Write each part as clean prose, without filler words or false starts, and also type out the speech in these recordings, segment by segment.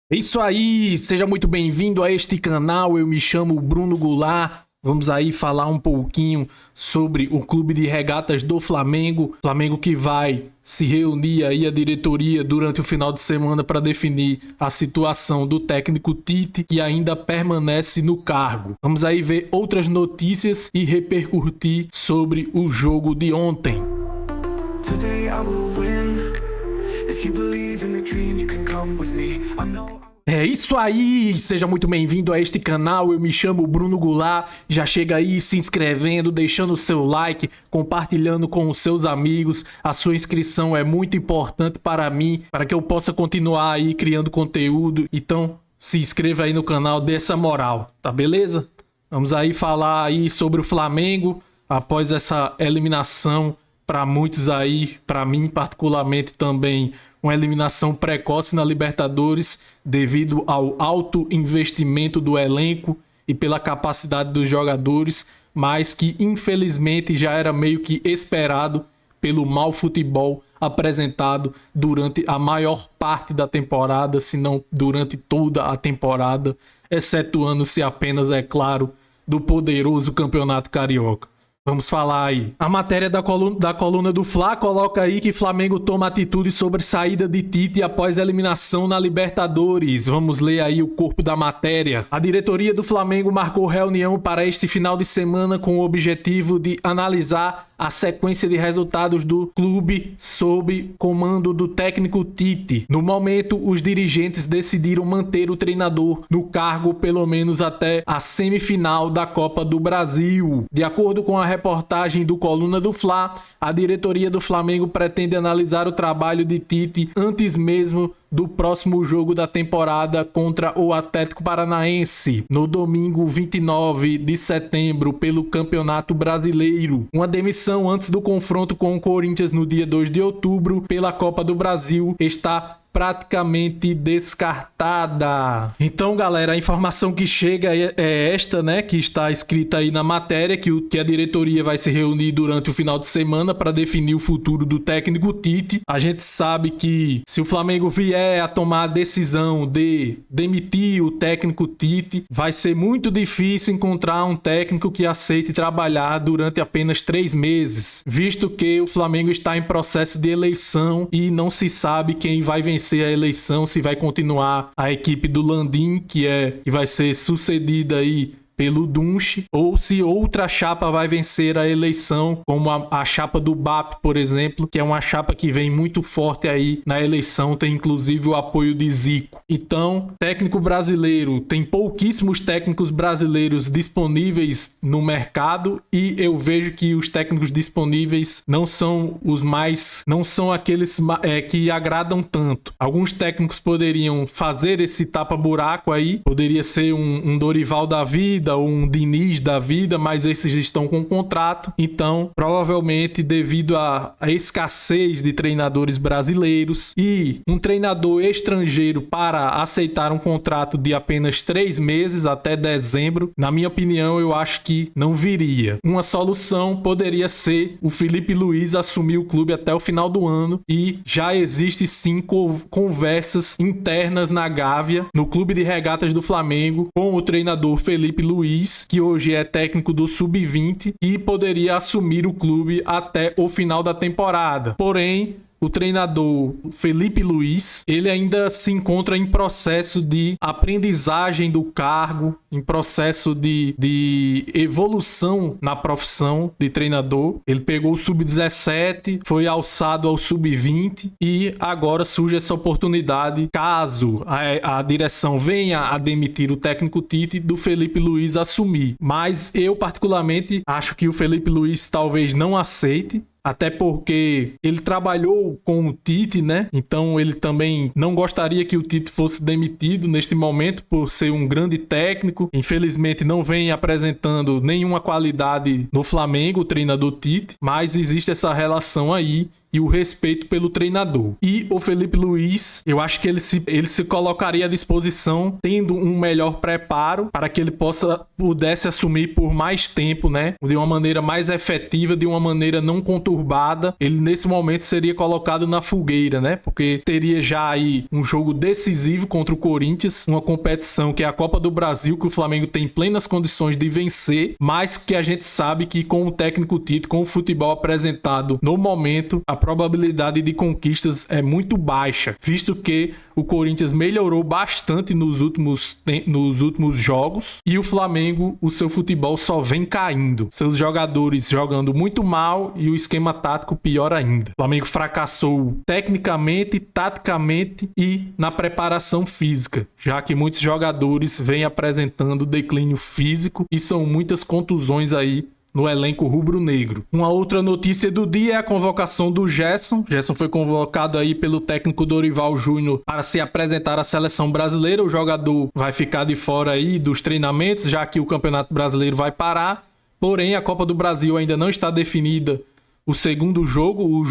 É isso aí, seja muito bem-vindo a este canal, eu me chamo Bruno Goulart. Vamos aí falar um pouquinho sobre o Clube de Regatas do Flamengo. Flamengo que vai se reunir aí a diretoria durante o final de semana para definir a situação do técnico Tite, que ainda permanece no cargo. Vamos aí ver outras notícias e repercutir sobre o jogo de ontem. Today I will win. If you believe in the dream, you can come with me. I know. É isso aí, seja muito bem-vindo a este canal, eu me chamo Bruno Goulart, já chega aí se inscrevendo, deixando o seu like, compartilhando com os seus amigos, a sua inscrição é muito importante para mim, para que eu possa continuar aí criando conteúdo, então se inscreva aí no canal, dê essa moral, tá beleza? Vamos aí falar aí sobre o Flamengo, após essa eliminação, para muitos aí, para mim particularmente também, uma eliminação precoce na Libertadores devido ao alto investimento do elenco e pela capacidade dos jogadores, mas que infelizmente já era meio que esperado pelo mau futebol apresentado durante a maior parte da temporada, se não durante toda a temporada, excetuando-se apenas, é claro, do poderoso Campeonato Carioca. Vamos falar aí. A matéria da coluna do Fla coloca aí que Flamengo toma atitude sobre saída de Tite após eliminação na Libertadores. Vamos ler aí o corpo da matéria. A diretoria do Flamengo marcou reunião para este final de semana com o objetivo de analisar a sequência de resultados do clube sob comando do técnico Tite. No momento, os dirigentes decidiram manter o treinador no cargo pelo menos até a semifinal da Copa do Brasil. De acordo com a reportagem do Coluna do Fla, a diretoria do Flamengo pretende analisar o trabalho de Tite antes mesmo do próximo jogo da temporada contra o Atlético Paranaense, no domingo 29 de setembro, pelo Campeonato Brasileiro. Uma demissão antes do confronto com o Corinthians no dia 2 de outubro pela Copa do Brasil está praticamente descartada. Então, galera, a informação que chega é esta, né, que está escrita aí na matéria, que a diretoria vai se reunir durante o final de semana para definir o futuro do técnico Tite. A gente sabe que se o Flamengo vier a tomar a decisão de demitir o técnico Tite, vai ser muito difícil encontrar um técnico que aceite trabalhar durante apenas 3 meses, visto que o Flamengo está em processo de eleição e não se sabe quem vai vencer a eleição, se vai continuar a equipe do Landim, que vai ser sucedida aí pelo Dunche, ou se outra chapa vai vencer a eleição, como a chapa do BAP, por exemplo, que é uma chapa que vem muito forte aí na eleição, tem inclusive o apoio de Zico. Então, técnico brasileiro, tem pouquíssimos técnicos brasileiros disponíveis no mercado e eu vejo que os técnicos disponíveis não são aqueles que agradam tanto. Alguns técnicos poderiam fazer esse tapa-buraco aí, poderia ser um Dorival da vida, ou um Diniz da vida, mas esses estão com contrato, então provavelmente devido à escassez de treinadores brasileiros e um treinador estrangeiro para aceitar um contrato de apenas 3 meses até dezembro, na minha opinião eu acho que não viria. Uma solução poderia ser o Felipe Luiz assumir o clube até o final do ano e já existe sim conversas internas na Gávea, no Clube de Regatas do Flamengo, com o treinador Felipe Luiz, que hoje é técnico do Sub-20 e poderia assumir o clube até o final da temporada. Porém, o treinador Felipe Luiz, ele ainda se encontra em processo de aprendizagem do cargo, em processo de evolução na profissão de treinador. Ele pegou o Sub-17, foi alçado ao Sub-20 e agora surge essa oportunidade, caso a direção venha a demitir o técnico Tite, do Felipe Luiz assumir. Mas eu particularmente acho que o Felipe Luiz talvez não aceite, até porque ele trabalhou com o Tite, né? Então ele também não gostaria que o Tite fosse demitido neste momento por ser um grande técnico. Infelizmente não vem apresentando nenhuma qualidade no Flamengo, o treinador Tite, mas existe essa relação aí e o respeito pelo treinador. E o Felipe Luiz, eu acho que ele se colocaria à disposição, tendo um melhor preparo para que ele pudesse assumir por mais tempo, né? De uma maneira mais efetiva, de uma maneira não conturbada. Ele nesse momento seria colocado na fogueira, né? Porque teria já aí um jogo decisivo contra o Corinthians, uma competição que é a Copa do Brasil, que o Flamengo tem plenas condições de vencer, mas que a gente sabe que com o técnico Tite, com o futebol apresentado no momento, a probabilidade de conquistas é muito baixa, visto que o Corinthians melhorou bastante nos últimos jogos e o Flamengo, o seu futebol só vem caindo. Seus jogadores jogando muito mal e o esquema tático pior ainda. O Flamengo fracassou tecnicamente, taticamente e na preparação física, já que muitos jogadores vêm apresentando declínio físico e são muitas contusões aí no elenco rubro-negro. Uma outra notícia do dia é a convocação do Gerson. Gerson foi convocado aí pelo técnico Dorival Júnior para se apresentar à seleção brasileira. O jogador vai ficar de fora aí dos treinamentos, já que o Campeonato Brasileiro vai parar. Porém, a Copa do Brasil ainda não está definida. O segundo jogo,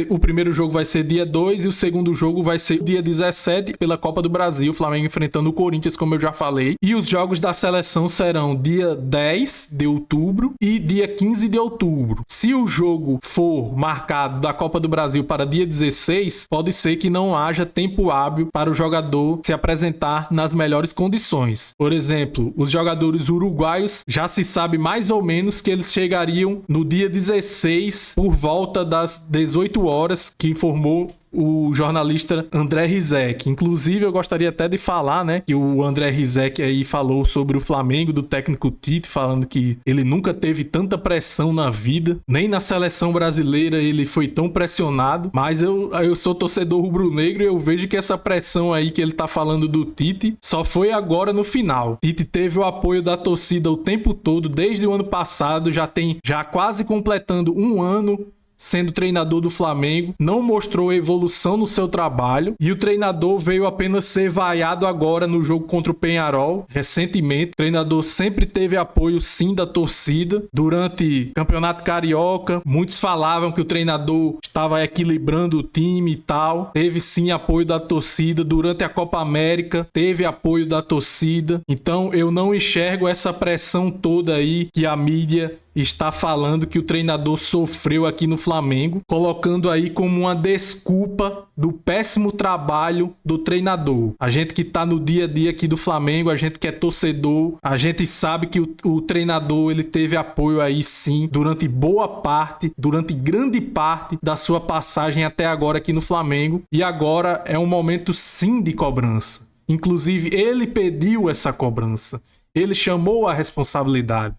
o primeiro jogo vai ser dia 2 e o segundo jogo vai ser dia 17 pela Copa do Brasil, o Flamengo enfrentando o Corinthians, como eu já falei. E os jogos da seleção serão dia 10 de outubro e dia 15 de outubro. Se o jogo for marcado da Copa do Brasil para dia 16, pode ser que não haja tempo hábil para o jogador se apresentar nas melhores condições. Por exemplo, os jogadores uruguaios já se sabe mais ou menos que eles chegariam no dia 16 por volta das 18 horas, que informou o jornalista André Rizek. Inclusive, eu gostaria até de falar, né, que o André Rizek aí falou sobre o Flamengo, do técnico Tite, falando que ele nunca teve tanta pressão na vida, nem na seleção brasileira ele foi tão pressionado, mas eu sou torcedor rubro-negro e eu vejo que essa pressão aí que ele tá falando do Tite só foi agora no final. Tite teve o apoio da torcida o tempo todo, desde o ano passado, já quase completando um ano sendo treinador do Flamengo, não mostrou evolução no seu trabalho e o treinador veio apenas ser vaiado agora no jogo contra o Peñarol, recentemente. O treinador sempre teve apoio sim da torcida. Durante o Campeonato Carioca, muitos falavam que o treinador estava equilibrando o time e tal. Teve sim apoio da torcida. Durante a Copa América, teve apoio da torcida. Então eu não enxergo essa pressão toda aí que a mídia está falando que o treinador sofreu aqui no Flamengo, colocando aí como uma desculpa do péssimo trabalho do treinador. A gente que tá no dia a dia aqui do Flamengo, a gente que é torcedor, a gente sabe que o treinador ele teve apoio aí sim durante grande parte da sua passagem até agora aqui no Flamengo, e agora é um momento sim de cobrança. Inclusive ele pediu essa cobrança, ele chamou a responsabilidade.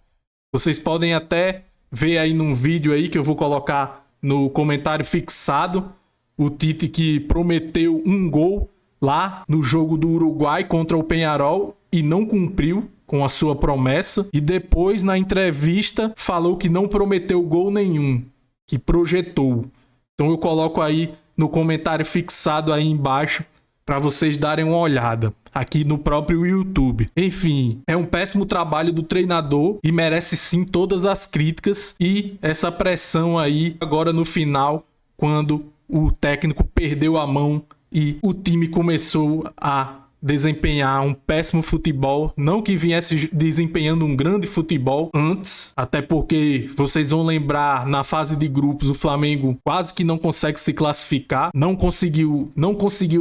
Vocês podem até ver aí num vídeo aí que eu vou colocar no comentário fixado, o Tite que prometeu um gol lá no jogo do Uruguai contra o Peñarol e não cumpriu com a sua promessa, e depois na entrevista falou que não prometeu gol nenhum, que projetou. Então eu coloco aí no comentário fixado aí embaixo para vocês darem uma olhada aqui no próprio YouTube. Enfim, é um péssimo trabalho do treinador e merece sim todas as críticas e essa pressão aí agora no final, quando o técnico perdeu a mão e o time começou a desempenhar um péssimo futebol, não que viesse desempenhando um grande futebol antes, até porque vocês vão lembrar, na fase de grupos o Flamengo quase que não consegue se classificar, não conseguiu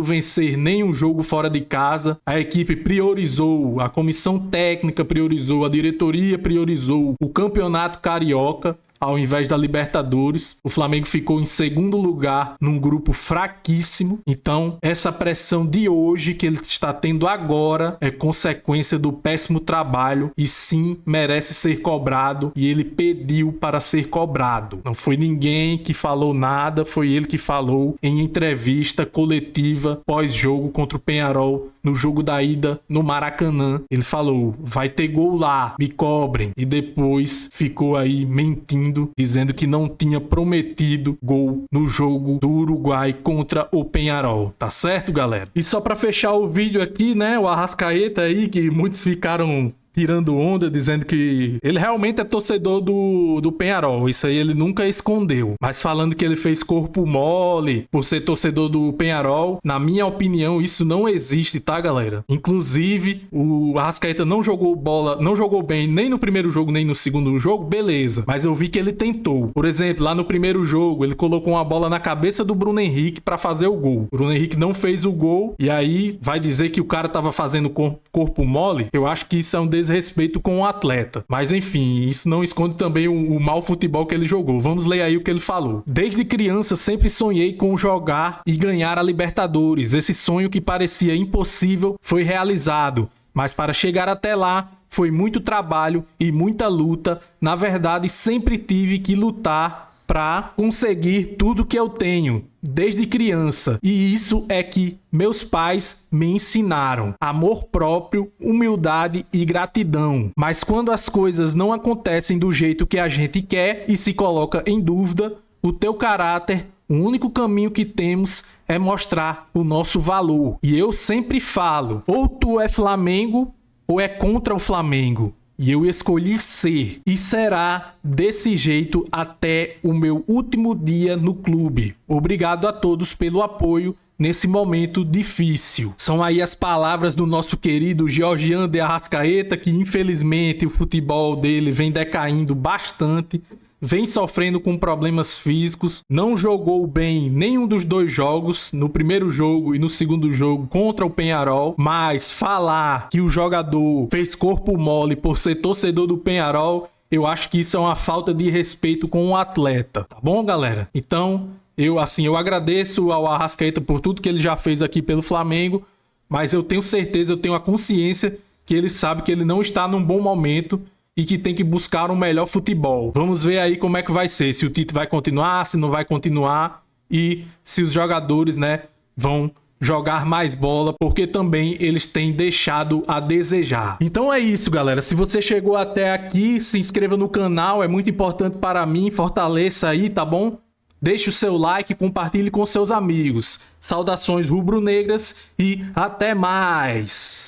vencer nenhum jogo fora de casa. A equipe priorizou, a comissão técnica priorizou, a diretoria priorizou o Campeonato Carioca ao invés da Libertadores. O Flamengo ficou em segundo lugar num grupo fraquíssimo. Então, essa pressão de hoje que ele está tendo agora é consequência do péssimo trabalho e sim merece ser cobrado, e ele pediu para ser cobrado. Não foi ninguém que falou nada, foi ele que falou em entrevista coletiva pós-jogo contra o Peñarol, no jogo da ida no Maracanã. Ele falou: vai ter gol lá, me cobrem. E depois ficou aí mentindo, dizendo que não tinha prometido gol no jogo do Uruguai contra o Peñarol. Tá certo, galera? E só pra fechar o vídeo aqui, né, o Arrascaeta aí, que muitos ficaram tirando onda, dizendo que ele realmente é torcedor do Peñarol. Isso aí ele nunca escondeu. Mas falando que ele fez corpo mole por ser torcedor do Peñarol, na minha opinião, isso não existe, tá, galera? Inclusive, o Arrascaeta não jogou bola, não jogou bem nem no primeiro jogo, nem no segundo jogo, beleza. Mas eu vi que ele tentou. Por exemplo, lá no primeiro jogo, ele colocou uma bola na cabeça do Bruno Henrique pra fazer o gol. O Bruno Henrique não fez o gol, e aí vai dizer que o cara tava fazendo corpo mole? Eu acho que isso é um desrespeito com o atleta. Mas enfim, isso não esconde também o mau futebol que ele jogou. Vamos ler aí o que ele falou. Desde criança sempre sonhei com jogar e ganhar a Libertadores. Esse sonho que parecia impossível foi realizado. Mas para chegar até lá, foi muito trabalho e muita luta. Na verdade, sempre tive que lutar para conseguir tudo que eu tenho desde criança. E isso é que meus pais me ensinaram: amor próprio, humildade e gratidão. Mas quando as coisas não acontecem do jeito que a gente quer e se coloca em dúvida, o teu caráter, o único caminho que temos é mostrar o nosso valor. E eu sempre falo: ou tu é Flamengo ou é contra o Flamengo. E eu escolhi ser, e será desse jeito até o meu último dia no clube. Obrigado a todos pelo apoio nesse momento difícil. São aí as palavras do nosso querido Georgian de Arrascaeta, que infelizmente o futebol dele vem decaindo bastante. Vem sofrendo com problemas físicos, não jogou bem nenhum dos dois jogos, no primeiro jogo e no segundo jogo contra o Peñarol, mas falar que o jogador fez corpo mole por ser torcedor do Peñarol, eu acho que isso é uma falta de respeito com o atleta, tá bom, galera? Então, eu agradeço ao Arrascaeta por tudo que ele já fez aqui pelo Flamengo, mas eu tenho certeza, eu tenho a consciência que ele sabe que ele não está num bom momento e que tem que buscar um melhor futebol. Vamos ver aí como é que vai ser, se o Tite vai continuar, se não vai continuar e se os jogadores, né, vão jogar mais bola, porque também eles têm deixado a desejar. Então é isso, galera. Se você chegou até aqui, se inscreva no canal, é muito importante para mim, fortaleça aí, tá bom? Deixe o seu like, compartilhe com seus amigos. Saudações rubro-negras e até mais!